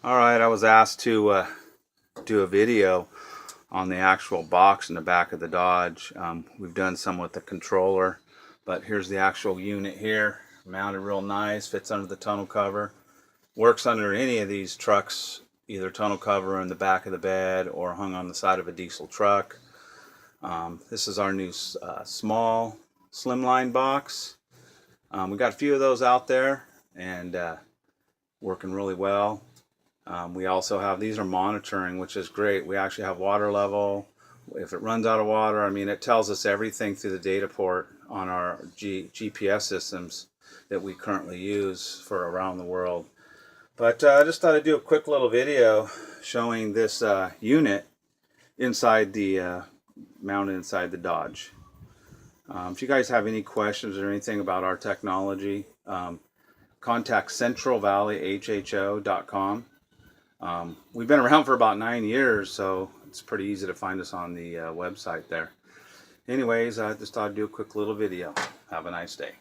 Alright, I was asked to do a video on the actual box in the back of the Dodge. We've done some with the controller, but here's the actual unit here. Mounted real nice, fits under the tonneau cover. Works under any of these trucks, either tonneau cover in the back of the bed or hung on the side of a diesel truck. This is our new small slimline box. We got a few of those out there and working really well. We also have, these are monitoring, which is great. We actually have water level. If it runs out of water, I mean, it tells us everything through the data port on our GPS systems that we currently use for around the world. But I just thought I'd do a quick little video showing this unit inside the, mounted inside the Dodge. If you guys have any questions or anything about our technology, contact centralvalleyhho.com. We've been around for about 9 years, so it's pretty easy to find us on the website there. Anyways, I just thought I'd do a quick little video. Have a nice day.